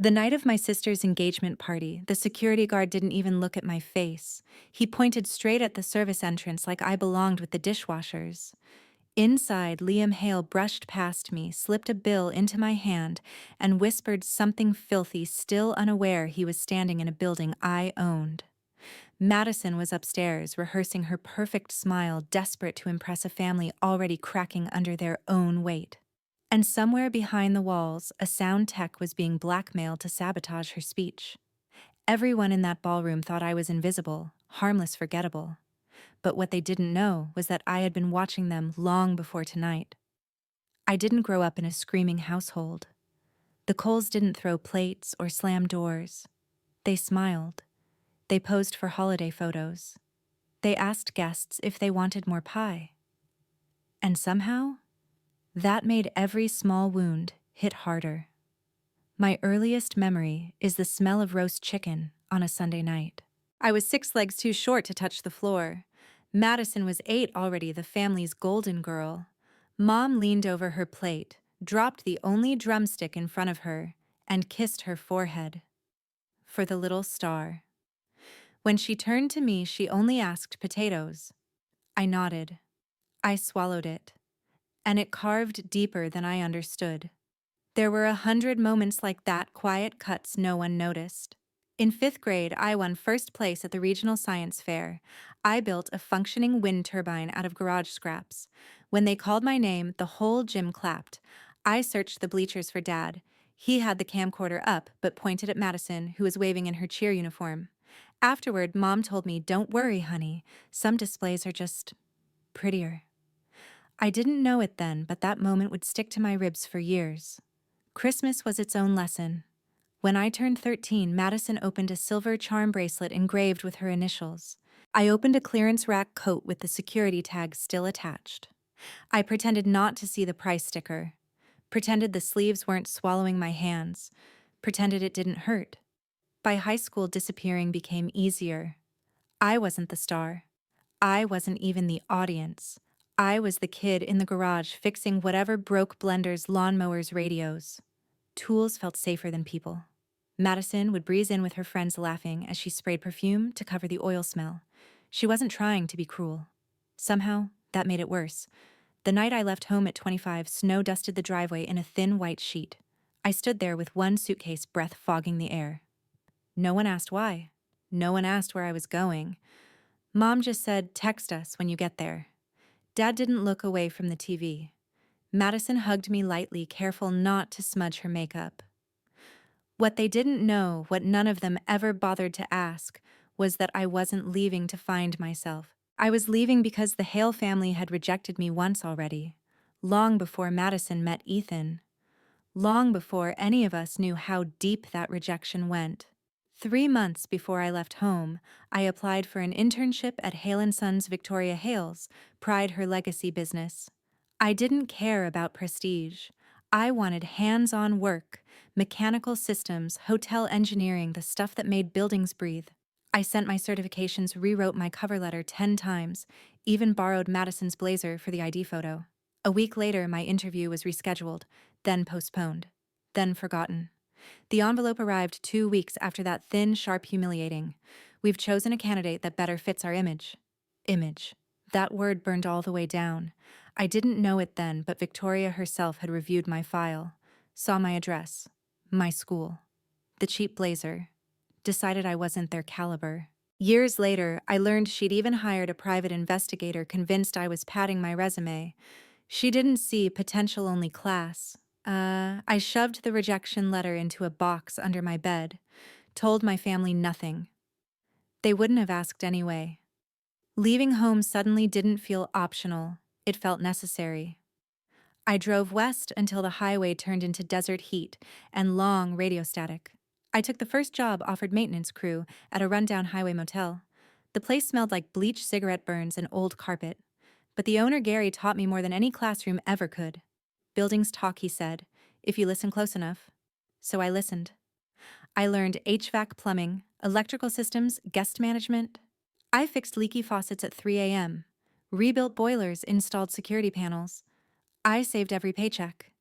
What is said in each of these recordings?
The night of my sister's engagement party, the security guard didn't even look at my face. He pointed straight at the service entrance like I belonged with the dishwashers. Inside, Liam Hale brushed past me, slipped a bill into my hand, and whispered something filthy, still unaware he was standing in a building I owned. Madison was upstairs, rehearsing her perfect smile, desperate to impress a family already cracking under their own weight. And somewhere behind the walls, a sound tech was being blackmailed to sabotage her speech. Everyone in that ballroom thought I was invisible, harmless, forgettable. But what they didn't know was that I had been watching them long before tonight. I didn't grow up in a screaming household. The Coles didn't throw plates or slam doors. They smiled. They posed for holiday photos. They asked guests if they wanted more pie. And somehow, that made every small wound hit harder. My earliest memory is the smell of roast chicken on a Sunday night. I was 6 legs too short to touch the floor. Madison was 8 already, the family's golden girl. Mom leaned over her plate, dropped the only drumstick in front of her, and kissed her forehead. For the little star. When she turned to me, she only asked potatoes. I nodded. I swallowed it. And it carved deeper than I understood. There were 100 moments like that, quiet cuts no one noticed. In 5th grade, I won first place at the regional science fair. I built a functioning wind turbine out of garage scraps. When they called my name, the whole gym clapped. I searched the bleachers for Dad. He had the camcorder up, but pointed at Madison, who was waving in her cheer uniform. Afterward, Mom told me, "Don't worry, honey. Some displays are just prettier." I didn't know it then, but that moment would stick to my ribs for years. Christmas was its own lesson. When I turned 13, Madison opened a silver charm bracelet engraved with her initials. I opened a clearance rack coat with the security tag still attached. I pretended not to see the price sticker. Pretended the sleeves weren't swallowing my hands. Pretended it didn't hurt. By high school, disappearing became easier. I wasn't the star. I wasn't even the audience. I was the kid in the garage fixing whatever broke blenders, lawnmowers, radios. Tools felt safer than people. Madison would breeze in with her friends laughing as she sprayed perfume to cover the oil smell. She wasn't trying to be cruel. Somehow, that made it worse. The night I left home at 25, snow dusted the driveway in a thin white sheet. I stood there with one suitcase, breath fogging the air. No one asked why. No one asked where I was going. Mom just said, "Text us when you get there." Dad didn't look away from the TV. Madison hugged me lightly, careful not to smudge her makeup. What they didn't know, what none of them ever bothered to ask, was that I wasn't leaving to find myself. I was leaving because the Hale family had rejected me once already, long before Madison met Ethan, long before any of us knew how deep that rejection went. 3 months before I left home, I applied for an internship at Hale & Sons Victoria Hales, Pride her legacy business. I didn't care about prestige. I wanted hands-on work, mechanical systems, hotel engineering, the stuff that made buildings breathe. I sent my certifications, rewrote my cover letter 10 times, even borrowed Madison's blazer for the ID photo. A week later, my interview was rescheduled, then postponed, then forgotten. The envelope arrived 2 weeks after that thin, sharp, humiliating. "We've chosen a candidate that better fits our image." Image. That word burned all the way down. I didn't know it then, but Victoria herself had reviewed my file, saw my address, my school, the cheap blazer, decided I wasn't their caliber. Years later, I learned she'd even hired a private investigator convinced I was padding my resume. She didn't see potential, only class. I shoved the rejection letter into a box under my bed, told my family nothing. They wouldn't have asked anyway. Leaving home suddenly didn't feel optional, it felt necessary. I drove west until the highway turned into desert heat and long radio static. I took the first job offered, maintenance crew, at a rundown highway motel. The place smelled like bleach, cigarette burns, and old carpet. But the owner, Gary, taught me more than any classroom ever could. Buildings talk, he said, if you listen close enough. So I listened. I learned HVAC, plumbing, electrical systems, guest management. I fixed leaky faucets at 3 a.m., rebuilt boilers, installed security panels. I saved every paycheck,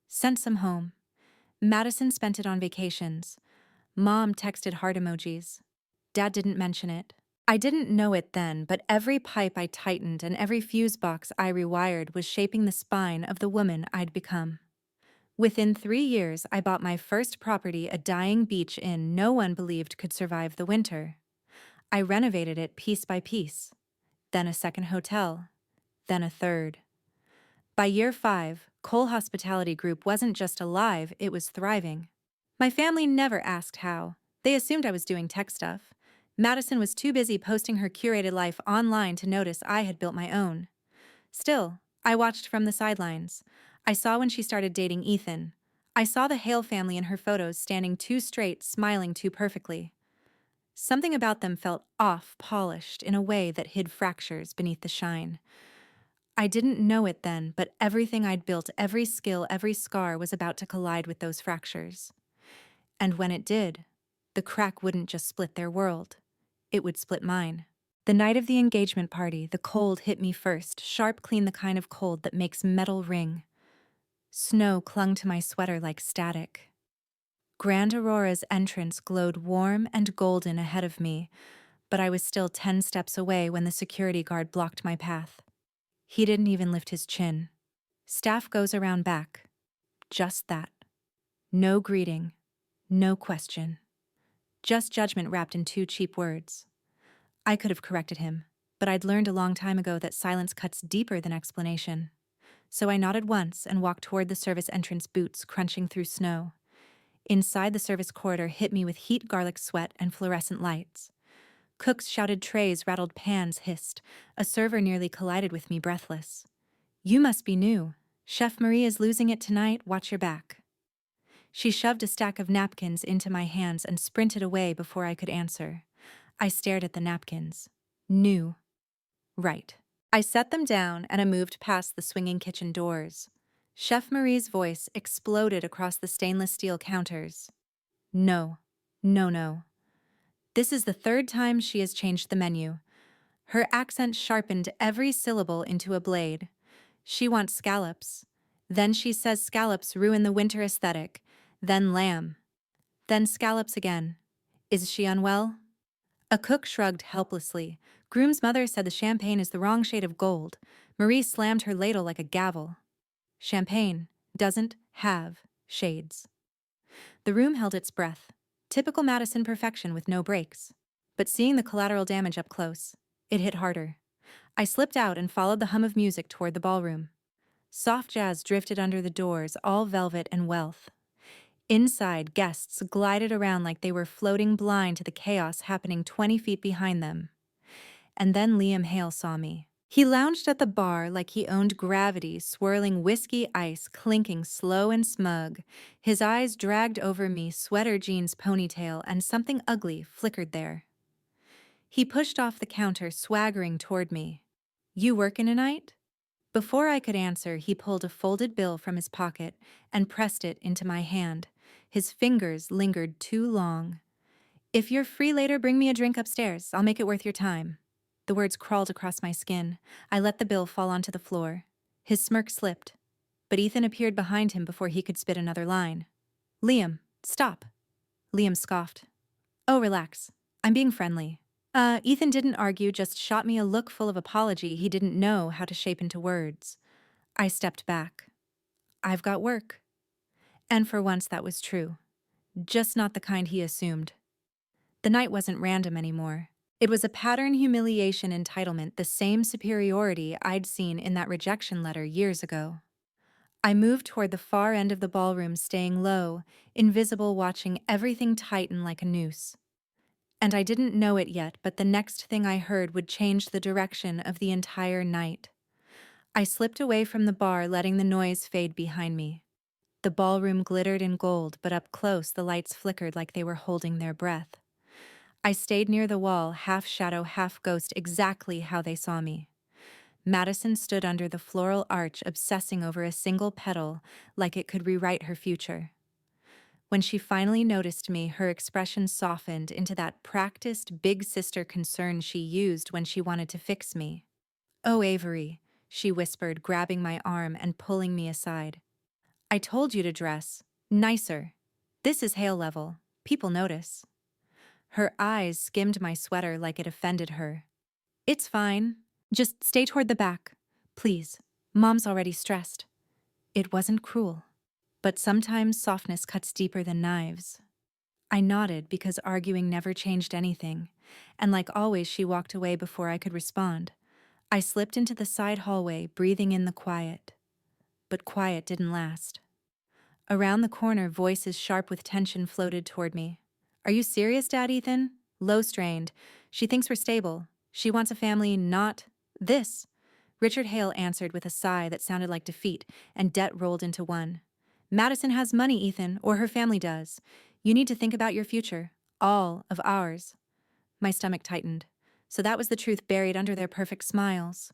sent some home. Madison spent it on vacations. Mom texted heart emojis. Dad didn't mention it. I didn't know it then, but every pipe I tightened and every fuse box I rewired was shaping the spine of the woman I'd become. Within 3 years, I bought my first property, a dying beach inn no one believed could survive the winter. I renovated it piece by piece, then a second hotel, then a third. By year 5, Cole Hospitality Group wasn't just alive, it was thriving. My family never asked how. They assumed I was doing tech stuff. Madison was too busy posting her curated life online to notice I had built my own. Still, I watched from the sidelines. I saw when she started dating Ethan. I saw the Hale family in her photos standing too straight, smiling too perfectly. Something about them felt off, polished, in a way that hid fractures beneath the shine. I didn't know it then, but everything I'd built, every skill, every scar was about to collide with those fractures. And when it did, the crack wouldn't just split their world. It would split mine. The night of the engagement party, the cold hit me first, sharp, clean, the kind of cold that makes metal ring. Snow clung to my sweater like static. Grand Aurora's entrance glowed warm and golden ahead of me, but I was still 10 steps away when the security guard blocked my path. He didn't even lift his chin. Staff goes around back. Just that. No greeting. No question. Just judgment wrapped in 2 cheap words. I could have corrected him, but I'd learned a long time ago that silence cuts deeper than explanation. So I nodded once and walked toward the service entrance, boots crunching through snow. Inside, the service corridor hit me with heat, garlic sweat, and fluorescent lights. Cooks shouted, trays rattled, pans hissed. A server nearly collided with me, breathless. "You must be new. Chef Marie is losing it tonight, watch your back." She shoved a stack of napkins into my hands and sprinted away before I could answer. I stared at the napkins. New. Right. I set them down and I moved past the swinging kitchen doors. Chef Marie's voice exploded across the stainless steel counters. No. No, no. This is the 3rd time she has changed the menu. Her accent sharpened every syllable into a blade. She wants scallops. Then she says scallops ruin the winter aesthetic. Then lamb. Then scallops again. Is she unwell? A cook shrugged helplessly. Groom's mother said the champagne is the wrong shade of gold. Marie slammed her ladle like a gavel. Champagne doesn't have shades. The room held its breath. Typical Madison perfection with no breaks. But seeing the collateral damage up close, it hit harder. I slipped out and followed the hum of music toward the ballroom. Soft jazz drifted under the doors, all velvet and wealth. Inside, guests glided around like they were floating blind to the chaos happening 20 feet behind them. And then Liam Hale saw me. He lounged at the bar like he owned gravity, swirling whiskey ice, clinking slow and smug. His eyes dragged over me, sweater jeans ponytail, and something ugly flickered there. He pushed off the counter, swaggering toward me. "You workin' tonight?" Before I could answer, he pulled a folded bill from his pocket and pressed it into my hand. His fingers lingered too long. "If you're free later, bring me a drink upstairs. I'll make it worth your time." The words crawled across my skin. I let the bill fall onto the floor. His smirk slipped, but Ethan appeared behind him before he could spit another line. "Liam, stop." Liam scoffed. "Oh, relax. I'm being friendly." Ethan didn't argue, just shot me a look full of apology he didn't know how to shape into words. I stepped back. I've got work. And for once that was true. Just not the kind he assumed. The night wasn't random anymore. It was a pattern humiliation entitlement, the same superiority I'd seen in that rejection letter years ago. I moved toward the far end of the ballroom, staying low, invisible, watching everything tighten like a noose. And I didn't know it yet, but the next thing I heard would change the direction of the entire night. I slipped away from the bar, letting the noise fade behind me. The ballroom glittered in gold, but up close the lights flickered like they were holding their breath. I stayed near the wall, half shadow, half ghost, exactly how they saw me. Madison stood under the floral arch, obsessing over a single petal, like it could rewrite her future. When she finally noticed me, her expression softened into that practiced big sister concern she used when she wanted to fix me. "Oh, Avery," she whispered, grabbing my arm and pulling me aside. "I told you to dress. Nicer. This is Hale level. People notice. Her eyes skimmed my sweater like it offended her. It's fine. Just stay toward the back. Please. Mom's already stressed. It wasn't cruel. But sometimes softness cuts deeper than knives. I nodded because arguing never changed anything, and like always she walked away before I could respond. I slipped into the side hallway, breathing in the quiet. But quiet didn't last. Around the corner, voices sharp with tension floated toward me. Are you serious, Dad, Ethan? Low strained. She thinks we're stable. She wants a family, not this. Richard Hale answered with a sigh that sounded like defeat, and debt rolled into one. Madison has money, Ethan, or her family does. You need to think about your future. All of ours. My stomach tightened. So that was the truth buried under their perfect smiles.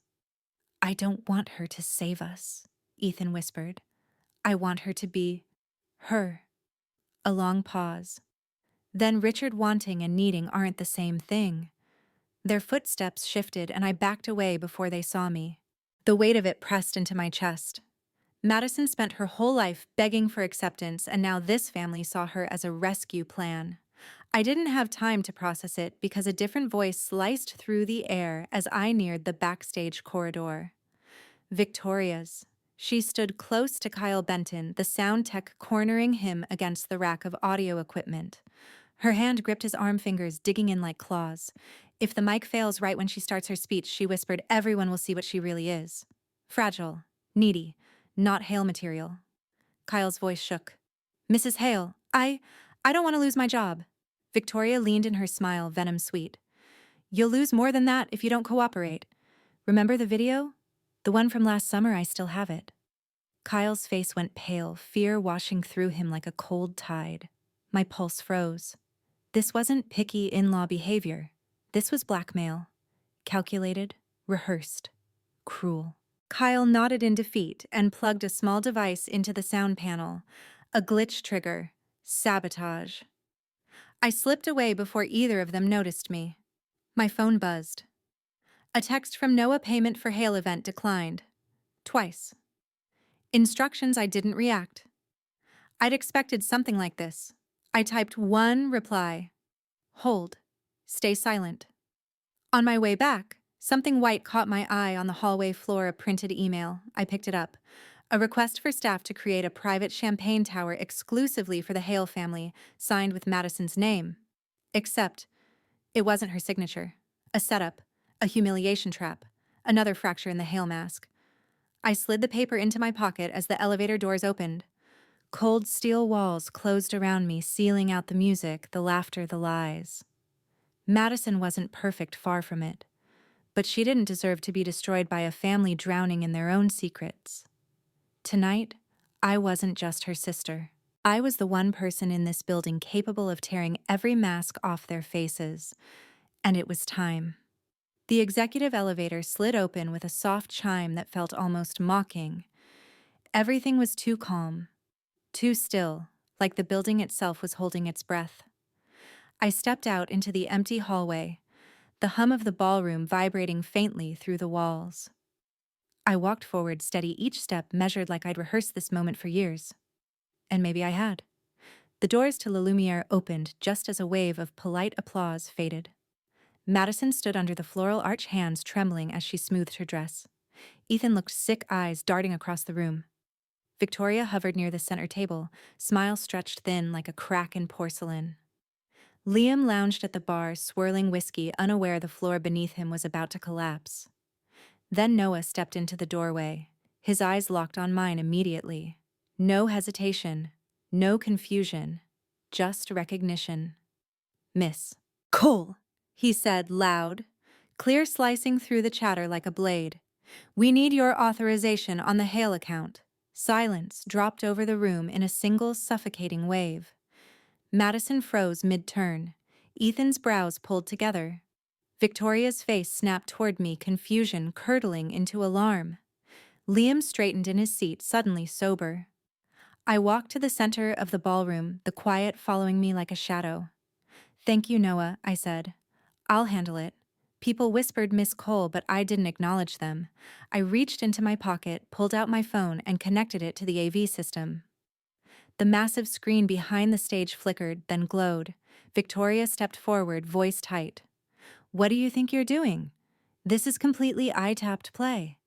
I don't want her to save us, Ethan whispered. I want her to be her. A long pause. Then Richard wanting and needing aren't the same thing. Their footsteps shifted and I backed away before they saw me. The weight of it pressed into my chest. Madison spent her whole life begging for acceptance, and now this family saw her as a rescue plan. I didn't have time to process it because a different voice sliced through the air as I neared the backstage corridor. Victoria's. She stood close to Kyle Benton, the sound tech cornering him against the rack of audio equipment. Her hand gripped his arm fingers, digging in like claws. If the mic fails right when she starts her speech, she whispered, everyone will see what she really is. Fragile. Needy. Not Hale material. Kyle's voice shook. Mrs. Hale, I don't want to lose my job. Victoria leaned in her smile, venom sweet. You'll lose more than that if you don't cooperate. Remember the video? The one from last summer, I still have it. Kyle's face went pale, fear washing through him like a cold tide. My pulse froze. This wasn't picky in-law behavior. This was blackmail. Calculated, rehearsed, cruel. Kyle nodded in defeat and plugged a small device into the sound panel. A glitch trigger. Sabotage. I slipped away before either of them noticed me. My phone buzzed. A text from Noah, payment for Hale event declined. Twice. Instructions. I didn't react. I'd expected something like this. I typed one reply. Hold. Stay silent. On my way back, something white caught my eye on the hallway floor, a printed email. I picked it up. A request for staff to create a private champagne tower exclusively for the Hale family, signed with Madison's name. Except, it wasn't her signature. A setup. A humiliation trap. Another fracture in the Hale mask. I slid the paper into my pocket as the elevator doors opened. Cold steel walls closed around me, sealing out the music, the laughter, the lies. Madison wasn't perfect, far from it. But she didn't deserve to be destroyed by a family drowning in their own secrets. Tonight, I wasn't just her sister. I was the one person in this building capable of tearing every mask off their faces. And it was time. The executive elevator slid open with a soft chime that felt almost mocking. Everything was too calm, too still, like the building itself was holding its breath. I stepped out into the empty hallway, the hum of the ballroom vibrating faintly through the walls. I walked forward, steady, each step measured like I'd rehearsed this moment for years. And maybe I had. The doors to La Lumiere opened just as a wave of polite applause faded. Madison stood under the floral arch, hands trembling as she smoothed her dress. Ethan looked, sick eyes darting across the room. Victoria hovered near the center table, smile stretched thin like a crack in porcelain. Liam lounged at the bar, swirling whiskey, unaware the floor beneath him was about to collapse. Then Noah stepped into the doorway. His eyes locked on mine immediately. No hesitation, no confusion, just recognition. Miss Cole, he said, loud, clear, slicing through the chatter like a blade. We need your authorization on the Hale account. Silence dropped over the room in a single suffocating wave. Madison froze mid-turn. Ethan's brows pulled together. Victoria's face snapped toward me, confusion curdling into alarm. Liam straightened in his seat, suddenly sober. I walked to the center of the ballroom, the quiet following me like a shadow. Thank you, Noah, I said. I'll handle it. People whispered Miss Cole, but I didn't acknowledge them. I reached into my pocket, pulled out my phone, and connected it to the AV system. The massive screen behind the stage flickered, then glowed. Victoria stepped forward, voice tight. "What do you think you're doing? This is completely eye-tapped play."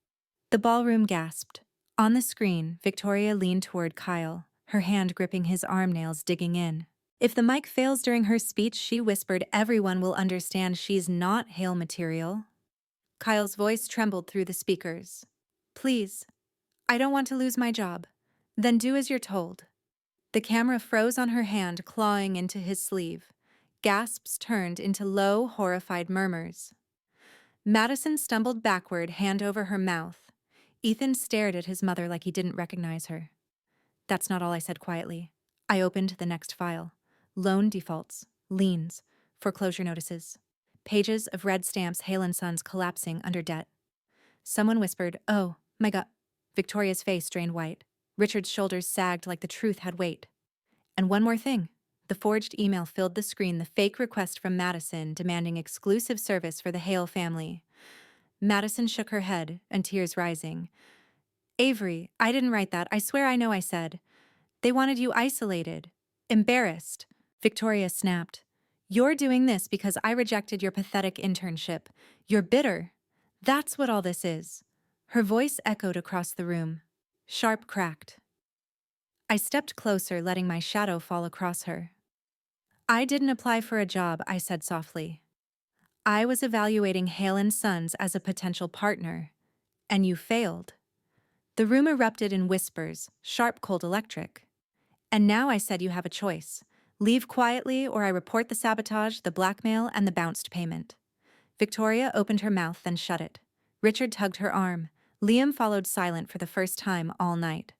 The ballroom gasped. On the screen, Victoria leaned toward Kyle, her hand gripping his arm nails, digging in. If the mic fails during her speech, she whispered, everyone will understand she's not Hale material. Kyle's voice trembled through the speakers. "Please, I don't want to lose my job." "Then do as you're told." The camera froze on her hand, clawing into his sleeve. Gasps turned into low, horrified murmurs. Madison stumbled backward, hand over her mouth. Ethan stared at his mother like he didn't recognize her. "That's not all," I said quietly. I opened the next file. Loan defaults, liens, foreclosure notices. Pages of red stamps, Hale and Sons collapsing under debt. Someone whispered, "Oh, my God." Victoria's face drained white. Richard's shoulders sagged like the truth had weight. And one more thing. The forged email filled the screen, the fake request from Madison demanding exclusive service for the Hale family. Madison shook her head, and tears rising. "Avery, I didn't write that. I swear I know I said. They wanted you isolated. Embarrassed." Victoria snapped. "You're doing this because I rejected your pathetic internship. You're bitter. That's what all this is." Her voice echoed across the room. Sharp cracked. I stepped closer, letting my shadow fall across her. "I didn't apply for a job," I said softly. "I was evaluating Hale and Sons as a potential partner, and you failed." The room erupted in whispers, sharp, cold electric. "And now," I said, "you have a choice. Leave quietly, or I report the sabotage, the blackmail, and the bounced payment." Victoria opened her mouth, then shut it. Richard tugged her arm. Liam followed, silent for the first time all night.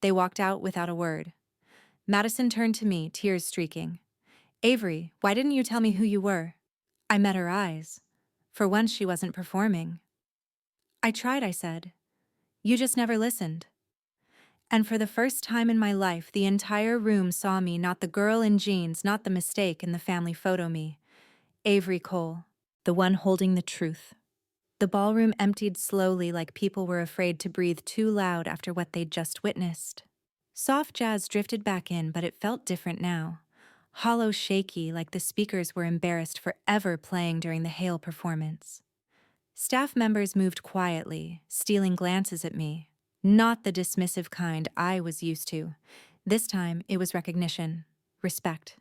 They walked out without a word. Madison turned to me, tears streaking. "Avery, why didn't you tell me who you were?" I met her eyes. For once, she wasn't performing. "I tried," I said. "You just never listened." And for the first time in my life, the entire room saw me, not the girl in jeans, not the mistake in the family photo me. Avery Cole, the one holding the truth. The ballroom emptied slowly, like people were afraid to breathe too loud after what they'd just witnessed. Soft jazz drifted back in, but it felt different now. Hollow, shaky, like the speakers were embarrassed for ever playing during the Hale performance. Staff members moved quietly, stealing glances at me. Not the dismissive kind I was used to. This time, it was recognition, respect.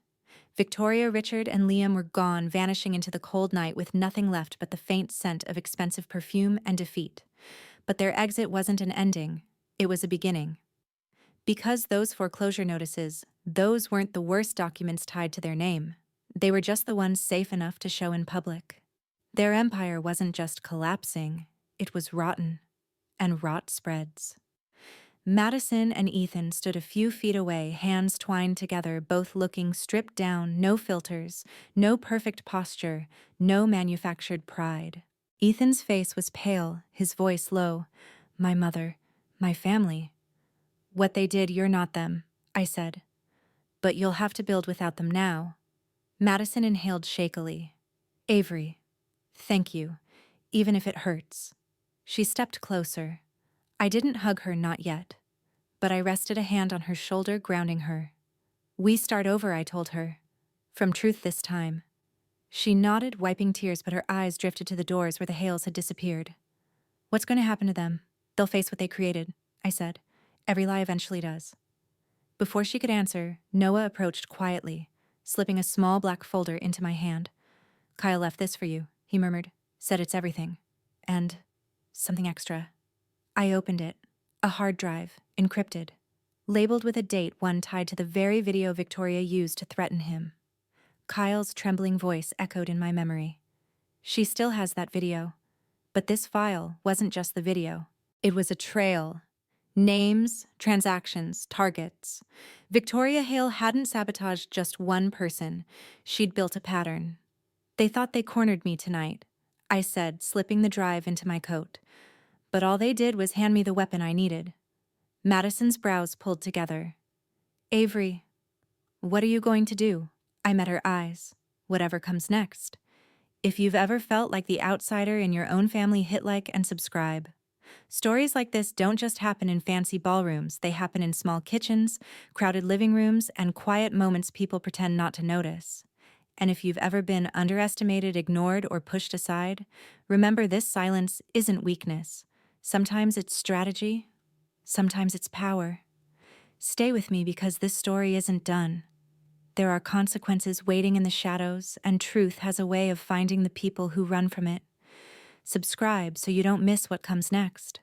Victoria, Richard, and Liam were gone, vanishing into the cold night with nothing left but the faint scent of expensive perfume and defeat. But their exit wasn't an ending. It was a beginning. Because those foreclosure notices, those weren't the worst documents tied to their name. They were just the ones safe enough to show in public. Their empire wasn't just collapsing, it was rotten. And rot spreads. Madison and Ethan stood a few feet away, hands twined together, both looking stripped down, no filters, no perfect posture, no manufactured pride. Ethan's face was pale, his voice low. "My mother, my family." "What they did, you're not them," I said. "But you'll have to build without them now." Madison inhaled shakily. "Avery, thank you, even if it hurts." She stepped closer. I didn't hug her, not yet. But I rested a hand on her shoulder, grounding her. "We start over," I told her. "From truth this time." She nodded, wiping tears, but her eyes drifted to the doors where the Hales had disappeared. "What's going to happen to them? They'll face what they created," I said. "Every lie eventually does." Before she could answer, Noah approached quietly, slipping a small black folder into my hand. "Kyle left this for you," he murmured. "Said it's everything. And something extra." I opened it. A hard drive, encrypted. Labeled with a date, one tied to the very video Victoria used to threaten him. Kyle's trembling voice echoed in my memory. "She still has that video." But this file wasn't just the video. It was a trail. Names, transactions, targets. Victoria Hale hadn't sabotaged just one person. She'd built a pattern. "They thought they cornered me tonight," I said, slipping the drive into my coat. "But all they did was hand me the weapon I needed." Madison's brows pulled together. "Avery, what are you going to do?" I met her eyes. "Whatever comes next. If you've ever felt like the outsider in your own family, hit like and subscribe." Stories like this don't just happen in fancy ballrooms, they happen in small kitchens, crowded living rooms, and quiet moments people pretend not to notice. And if you've ever been underestimated, ignored, or pushed aside, remember this silence isn't weakness. Sometimes it's strategy, sometimes it's power. Stay with me because this story isn't done. There are consequences waiting in the shadows, and truth has a way of finding the people who run from it. Subscribe so you don't miss what comes next.